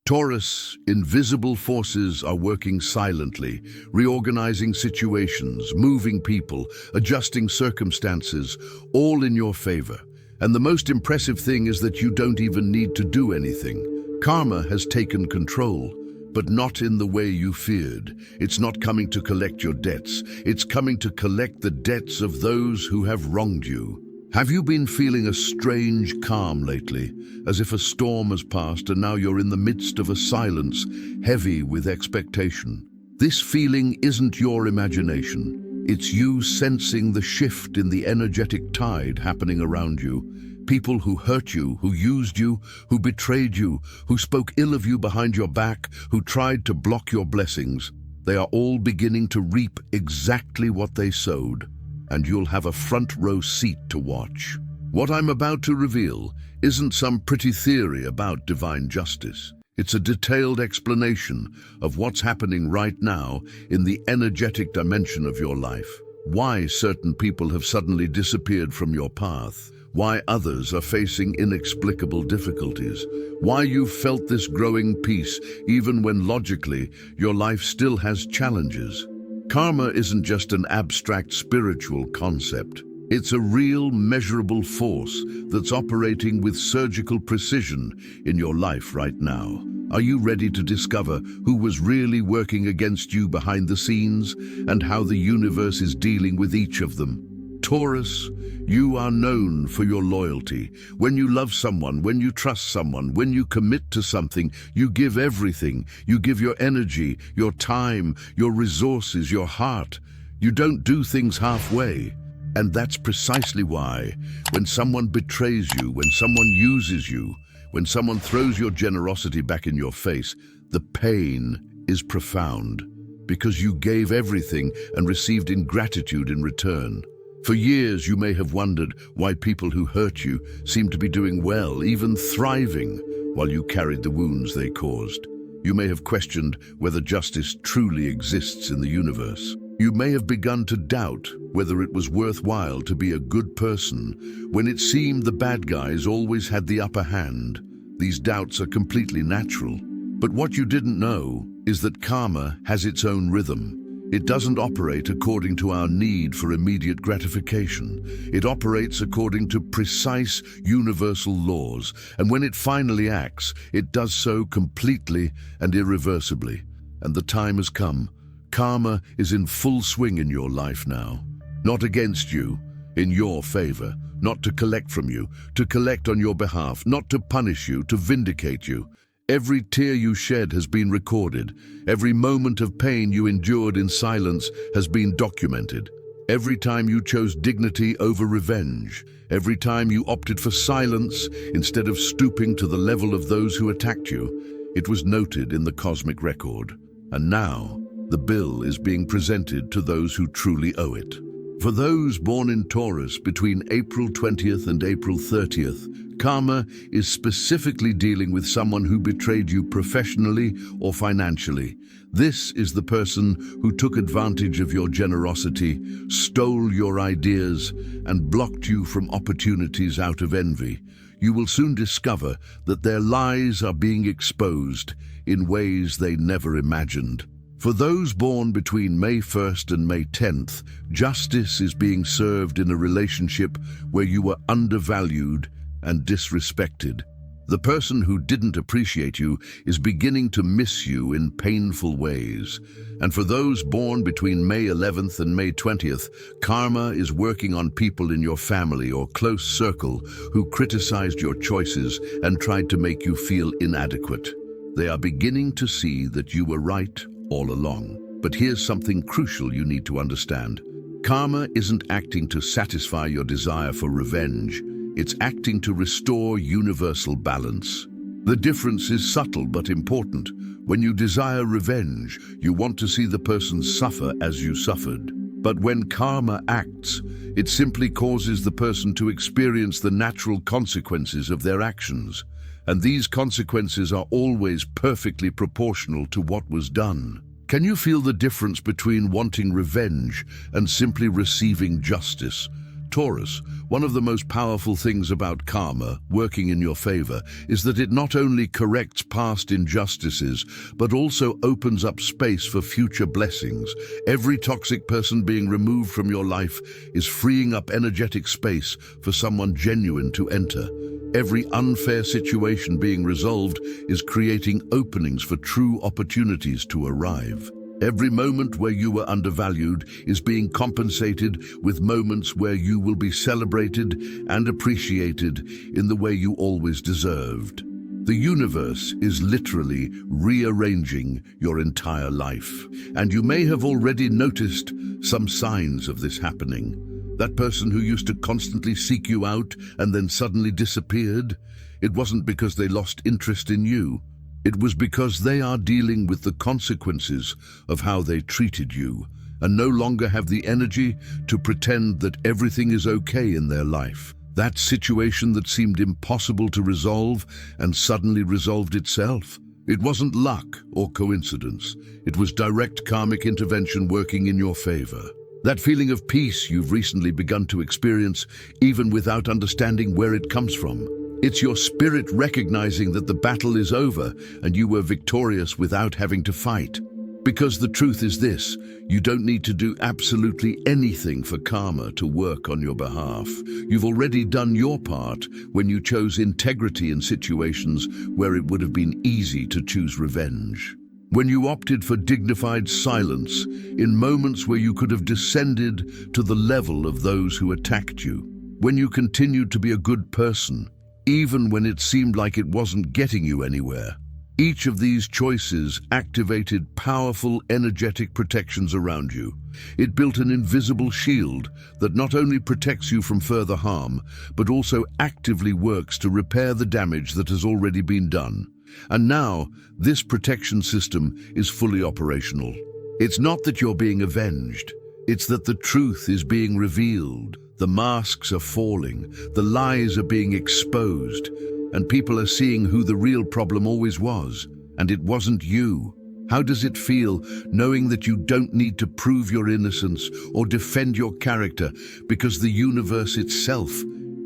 Taurus, invisible forces are working silently, reorganizing situations, moving people, adjusting circumstances, all in your favor. And the most impressive thing is that you don't even need to do anything. Karma has taken control, but not in the way you feared. It's not coming to collect your debts. It's coming to collect the debts of those who have wronged you. Have you been feeling a strange calm lately, as if a storm has passed and now you're in the midst of a silence heavy with expectation? This feeling isn't your imagination. It's you sensing the shift in the energetic tide happening around you. People who hurt you, who used you, who betrayed you, who spoke ill of you behind your back, who tried to block your blessings, they are all beginning to reap exactly what they sowed. And you'll have a front row seat to watch. What I'm about to reveal isn't some pretty theory about divine justice. It's a detailed explanation of what's happening right now in the energetic dimension of your life. Why certain people have suddenly disappeared from your path. Why others are facing inexplicable difficulties. Why you've felt this growing peace even when logically your life still has challenges. Karma isn't just an abstract spiritual concept. It's a real, measurable force that's operating with surgical precision in your life right now. Are you ready to discover who was really working against you behind the scenes and how the universe is dealing with each of them? Taurus, you are known for your loyalty. When you love someone, when you trust someone, when you commit to something, you give everything. You give your energy, your time, your resources, your heart. You don't do things halfway. And that's precisely why, when someone betrays you, when someone uses you, when someone throws your generosity back in your face, the pain is profound, because you gave everything and received ingratitude in return. For years, you may have wondered why people who hurt you seem to be doing well, even thriving, while you carried the wounds they caused. You may have questioned whether justice truly exists in the universe. You may have begun to doubt whether it was worthwhile to be a good person when it seemed the bad guys always had the upper hand. These doubts are completely natural. But what you didn't know is that karma has its own rhythm. It doesn't operate according to our need for immediate gratification. It operates according to precise universal laws, and when it finally acts, it does so completely and irreversibly. And the time has come. Karma is in full swing in your life now. Not against you, in your favor. Not to collect from you, to collect on your behalf. Not to punish you, to vindicate you. Every tear you shed has been recorded. Every moment of pain you endured in silence has been documented. Every time you chose dignity over revenge. Every time you opted for silence instead of stooping to the level of those who attacked you. It was noted in the cosmic record. And now, the bill is being presented to those who truly owe it. For those born in Taurus between April 20th and April 30th, karma is specifically dealing with someone who betrayed you professionally or financially. This is the person who took advantage of your generosity, stole your ideas, and blocked you from opportunities out of envy. You will soon discover that their lies are being exposed in ways they never imagined. For those born between May 1st and May 10th, justice is being served in a relationship where you were undervalued and disrespected. The person who didn't appreciate you is beginning to miss you in painful ways. And for those born between May 11th and May 20th, karma is working on people in your family or close circle who criticized your choices and tried to make you feel inadequate. They are beginning to see that you were right all along. But here's something crucial you need to understand. Karma isn't acting to satisfy your desire for revenge. It's acting to restore universal balance. The difference is subtle but important. When you desire revenge, you want to see the person suffer as you suffered. But when karma acts, it simply causes the person to experience the natural consequences of their actions. And these consequences are always perfectly proportional to what was done. Can you feel the difference between wanting revenge and simply receiving justice? Taurus, one of the most powerful things about karma working in your favor is that it not only corrects past injustices, but also opens up space for future blessings. Every toxic person being removed from your life is freeing up energetic space for someone genuine to enter. Every unfair situation being resolved is creating openings for true opportunities to arrive. Every moment where you were undervalued is being compensated with moments where you will be celebrated and appreciated in the way you always deserved. The universe is literally rearranging your entire life, and you may have already noticed some signs of this happening. That person who used to constantly seek you out and then suddenly disappeared, it wasn't because they lost interest in you. It was because they are dealing with the consequences of how they treated you and no longer have the energy to pretend that everything is okay in their life. That situation that seemed impossible to resolve and suddenly resolved itself. It wasn't luck or coincidence. It was direct karmic intervention working in your favor. That feeling of peace you've recently begun to experience even without understanding where it comes from. It's your spirit recognizing that the battle is over and you were victorious without having to fight. Because the truth is this, you don't need to do absolutely anything for karma to work on your behalf. You've already done your part when you chose integrity in situations where it would have been easy to choose revenge. When you opted for dignified silence in moments where you could have descended to the level of those who attacked you. When you continued to be a good person, even when it seemed like it wasn't getting you anywhere. Each of these choices activated powerful energetic protections around you. It built an invisible shield that not only protects you from further harm, but also actively works to repair the damage that has already been done. And now, this protection system is fully operational. It's not that you're being avenged, it's that the truth is being revealed. The masks are falling, the lies are being exposed, and people are seeing who the real problem always was, and it wasn't you. How does it feel knowing that you don't need to prove your innocence or defend your character because the universe itself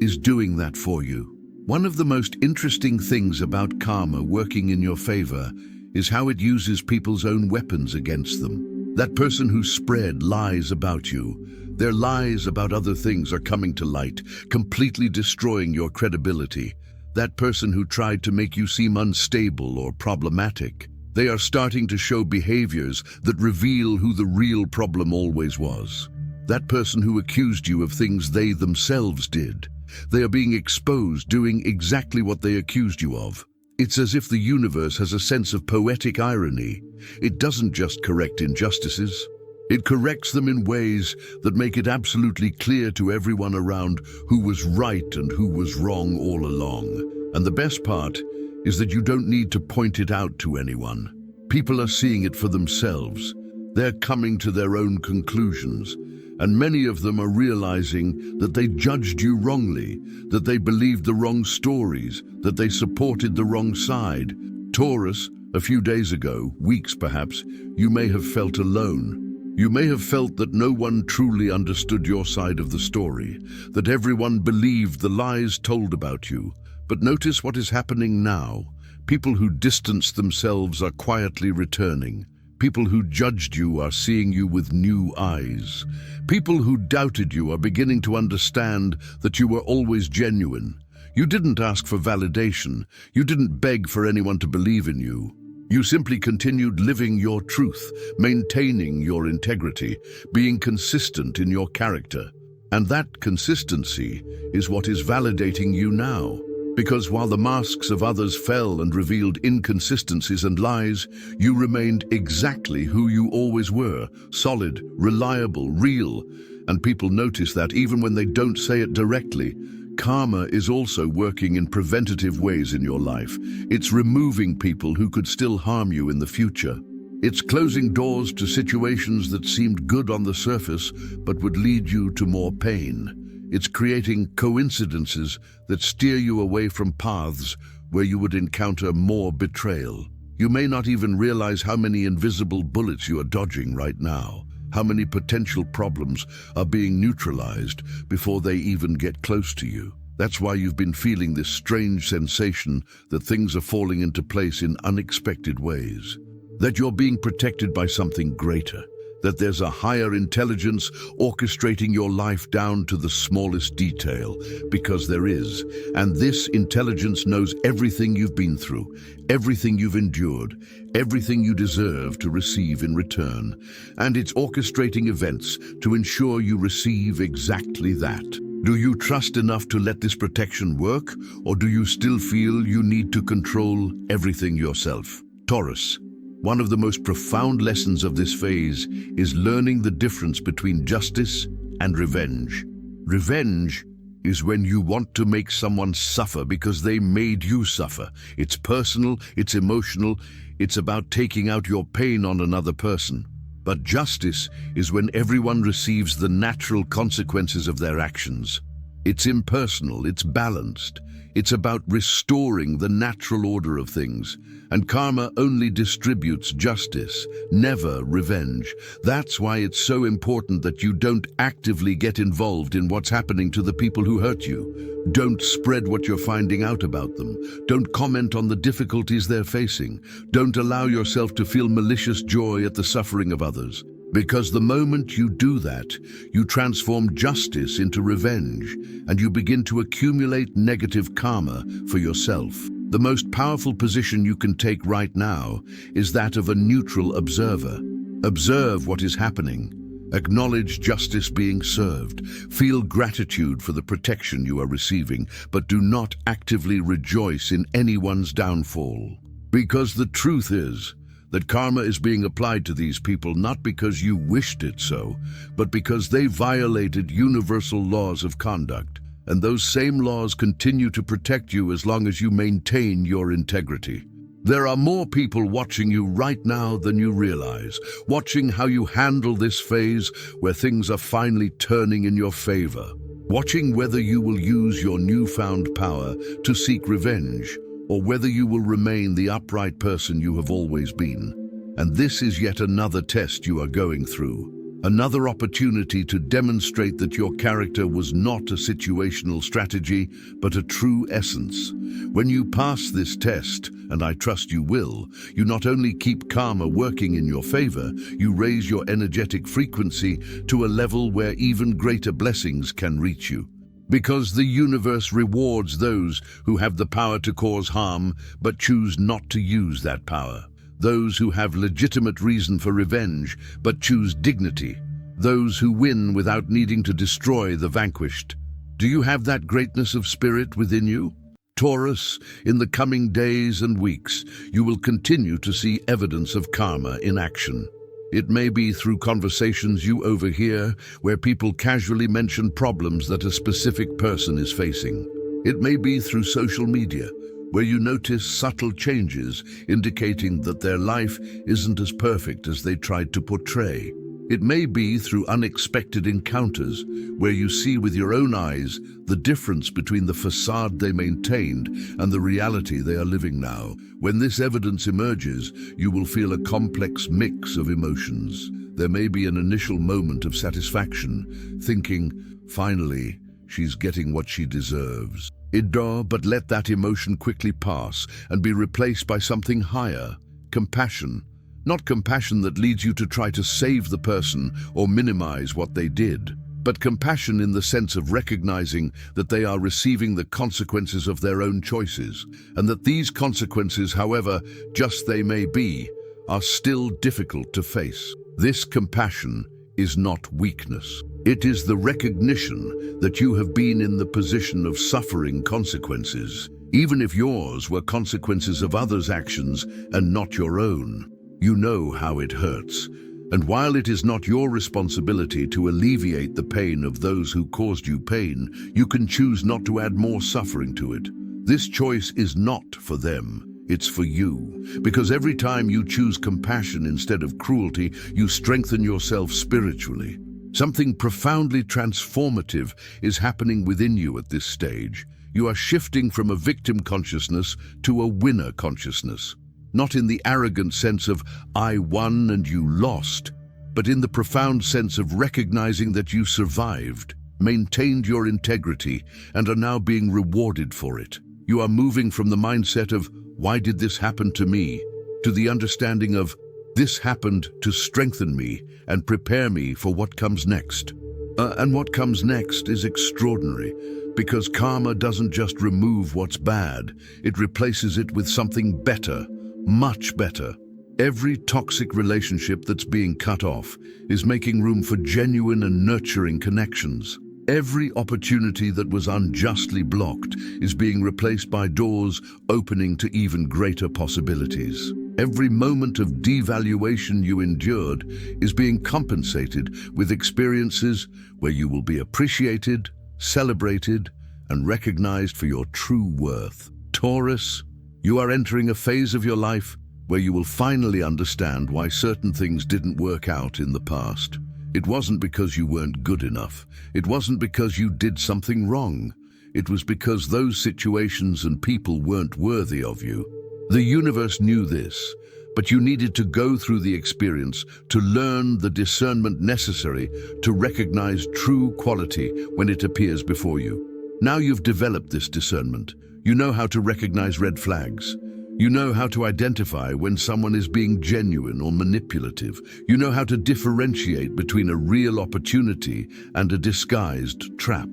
is doing that for you? One of the most interesting things about karma working in your favor is how it uses people's own weapons against them. That person who spread lies about you, their lies about other things are coming to light, completely destroying your credibility. That person who tried to make you seem unstable or problematic, they are starting to show behaviors that reveal who the real problem always was. That person who accused you of things they themselves did, they are being exposed doing exactly what they accused you of. It's as if the universe has a sense of poetic irony. It doesn't just correct injustices. It corrects them in ways that make it absolutely clear to everyone around who was right and who was wrong all along. And the best part is that you don't need to point it out to anyone. People are seeing it for themselves. They're coming to their own conclusions, and many of them are realizing that they judged you wrongly, that they believed the wrong stories, that they supported the wrong side. Taurus, a few days ago, weeks perhaps, you may have felt alone. You may have felt that no one truly understood your side of the story, that everyone believed the lies told about you. But notice what is happening now. People who distanced themselves are quietly returning. People who judged you are seeing you with new eyes. People who doubted you are beginning to understand that you were always genuine. You didn't ask for validation. You didn't beg for anyone to believe in you. You simply continued living your truth, maintaining your integrity, being consistent in your character. And that consistency is what is validating you now. Because while the masks of others fell and revealed inconsistencies and lies, you remained exactly who you always were, solid, reliable, real. And people notice that even when they don't say it directly. Karma is also working in preventative ways in your life. It's removing people who could still harm you in the future. It's closing doors to situations that seemed good on the surface but would lead you to more pain. It's creating coincidences that steer you away from paths where you would encounter more betrayal. You may not even realize how many invisible bullets you are dodging right now. How many potential problems are being neutralized before they even get close to you? That's why you've been feeling this strange sensation that things are falling into place in unexpected ways. That you're being protected by something greater. That there's a higher intelligence orchestrating your life down to the smallest detail, because there is. And this intelligence knows everything you've been through, everything you've endured, everything you deserve to receive in return. And it's orchestrating events to ensure you receive exactly that. Do you trust enough to let this protection work, or do you still feel you need to control everything yourself? Taurus. One of the most profound lessons of this phase is learning the difference between justice and revenge. Revenge is when you want to make someone suffer because they made you suffer. It's personal, it's emotional, it's about taking out your pain on another person. But justice is when everyone receives the natural consequences of their actions. It's impersonal, it's balanced. It's about restoring the natural order of things. And karma only distributes justice, never revenge. That's why it's so important that you don't actively get involved in what's happening to the people who hurt you. Don't spread what you're finding out about them. Don't comment on the difficulties they're facing. Don't allow yourself to feel malicious joy at the suffering of others. Because the moment you do that, you transform justice into revenge, and you begin to accumulate negative karma for yourself. The most powerful position you can take right now is that of a neutral observer. Observe what is happening. Acknowledge justice being served. Feel gratitude for the protection you are receiving, but do not actively rejoice in anyone's downfall. Because the truth is that karma is being applied to these people not because you wished it so, but because they violated universal laws of conduct. And those same laws continue to protect you as long as you maintain your integrity. There are more people watching you right now than you realize, watching how you handle this phase where things are finally turning in your favor, watching whether you will use your newfound power to seek revenge, or whether you will remain the upright person you have always been. And this is yet another test you are going through. Another opportunity to demonstrate that your character was not a situational strategy, but a true essence. When you pass this test, and I trust you will, you not only keep karma working in your favor, you raise your energetic frequency to a level where even greater blessings can reach you. Because the universe rewards those who have the power to cause harm, but choose not to use that power. Those who have legitimate reason for revenge, but choose dignity. Those who win without needing to destroy the vanquished. Do you have that greatness of spirit within you? Taurus, in the coming days and weeks, you will continue to see evidence of karma in action. It may be through conversations you overhear, where people casually mention problems that a specific person is facing. It may be through social media, where you notice subtle changes indicating that their life isn't as perfect as they tried to portray. It may be through unexpected encounters, where you see with your own eyes the difference between the facade they maintained and the reality they are living now. When this evidence emerges, you will feel a complex mix of emotions. There may be an initial moment of satisfaction, thinking, finally, she's getting what she deserves. But let that emotion quickly pass and be replaced by something higher, compassion. Not compassion that leads you to try to save the person or minimize what they did, but compassion in the sense of recognizing that they are receiving the consequences of their own choices, and that these consequences, however just they may be, are still difficult to face. This compassion is not weakness. It is the recognition that you have been in the position of suffering consequences, even if yours were consequences of others' actions and not your own. You know how it hurts, and while it is not your responsibility to alleviate the pain of those who caused you pain, you can choose not to add more suffering to it. This choice is not for them, it's for you, because every time you choose compassion instead of cruelty, you strengthen yourself spiritually. Something profoundly transformative is happening within you at this stage. You are shifting from a victim consciousness to a winner consciousness. Not in the arrogant sense of, I won and you lost, but in the profound sense of recognizing that you survived, maintained your integrity, and are now being rewarded for it. You are moving from the mindset of, "Why did this happen to me?" to the understanding of, "This happened to strengthen me and prepare me for what comes next." And what comes next is extraordinary, because karma doesn't just remove what's bad, it replaces it with something better, much better. Every toxic relationship that's being cut off is making room for genuine and nurturing connections. Every opportunity that was unjustly blocked is being replaced by doors opening to even greater possibilities. Every moment of devaluation you endured is being compensated with experiences where you will be appreciated, celebrated, and recognized for your true worth. Taurus, you are entering a phase of your life where you will finally understand why certain things didn't work out in the past. It wasn't because you weren't good enough. It wasn't because you did something wrong. It was because those situations and people weren't worthy of you. The universe knew this, but you needed to go through the experience to learn the discernment necessary to recognize true quality when it appears before you. Now you've developed this discernment. You know how to recognize red flags. You know how to identify when someone is being genuine or manipulative. You know how to differentiate between a real opportunity and a disguised trap.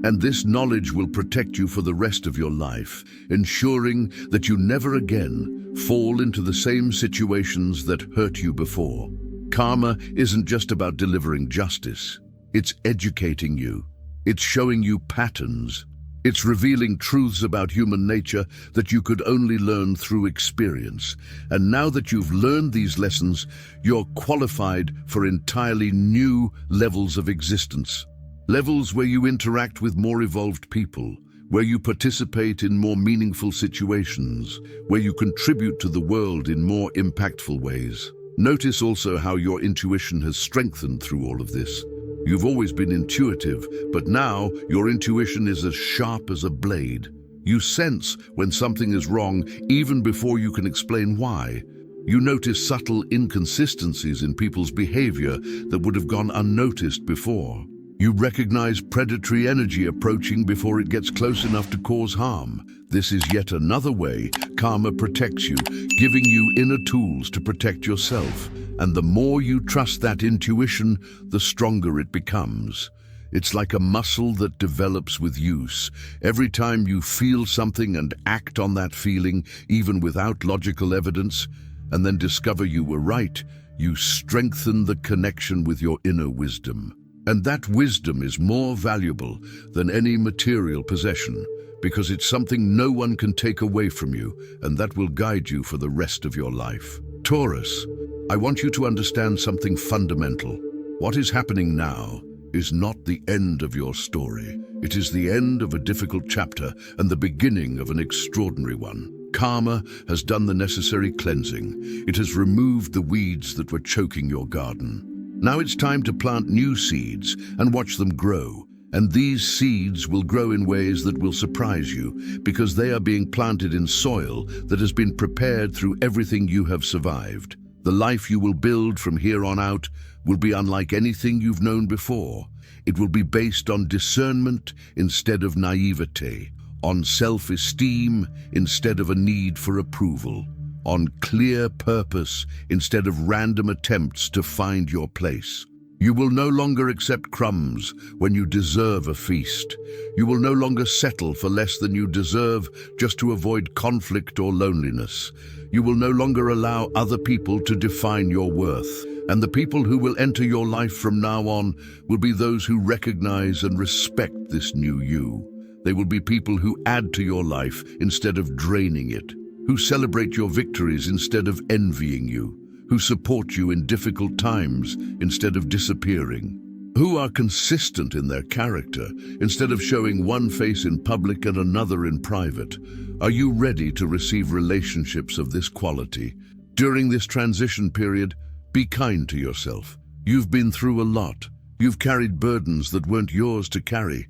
And this knowledge will protect you for the rest of your life, ensuring that you never again fall into the same situations that hurt you before. Karma isn't just about delivering justice. It's educating you. It's showing you patterns. It's revealing truths about human nature that you could only learn through experience. And now that you've learned these lessons, you're qualified for entirely new levels of existence. Levels where you interact with more evolved people, where you participate in more meaningful situations, where you contribute to the world in more impactful ways. Notice also how your intuition has strengthened through all of this. You've always been intuitive, but now your intuition is as sharp as a blade. You sense when something is wrong even before you can explain why. You notice subtle inconsistencies in people's behavior that would have gone unnoticed before. You recognize predatory energy approaching before it gets close enough to cause harm. This is yet another way karma protects you, giving you inner tools to protect yourself. And the more you trust that intuition, the stronger it becomes. It's like a muscle that develops with use. Every time you feel something and act on that feeling, even without logical evidence, and then discover you were right, you strengthen the connection with your inner wisdom. And that wisdom is more valuable than any material possession, because it's something no one can take away from you, and that will guide you for the rest of your life. Taurus, I want you to understand something fundamental. What is happening now is not the end of your story. It is the end of a difficult chapter and the beginning of an extraordinary one. Karma has done the necessary cleansing. It has removed the weeds that were choking your garden. Now it's time to plant new seeds and watch them grow. And these seeds will grow in ways that will surprise you, because they are being planted in soil that has been prepared through everything you have survived. The life you will build from here on out will be unlike anything you've known before. It will be based on discernment instead of naivete, on self-esteem instead of a need for approval, on clear purpose instead of random attempts to find your place. You will no longer accept crumbs when you deserve a feast. You will no longer settle for less than you deserve just to avoid conflict or loneliness. You will no longer allow other people to define your worth. And the people who will enter your life from now on will be those who recognize and respect this new you. They will be people who add to your life instead of draining it, who celebrate your victories instead of envying you, who support you in difficult times instead of disappearing, who are consistent in their character instead of showing one face in public and another in private. Are you ready to receive relationships of this quality? During this transition period, be kind to yourself. You've been through a lot. You've carried burdens that weren't yours to carry,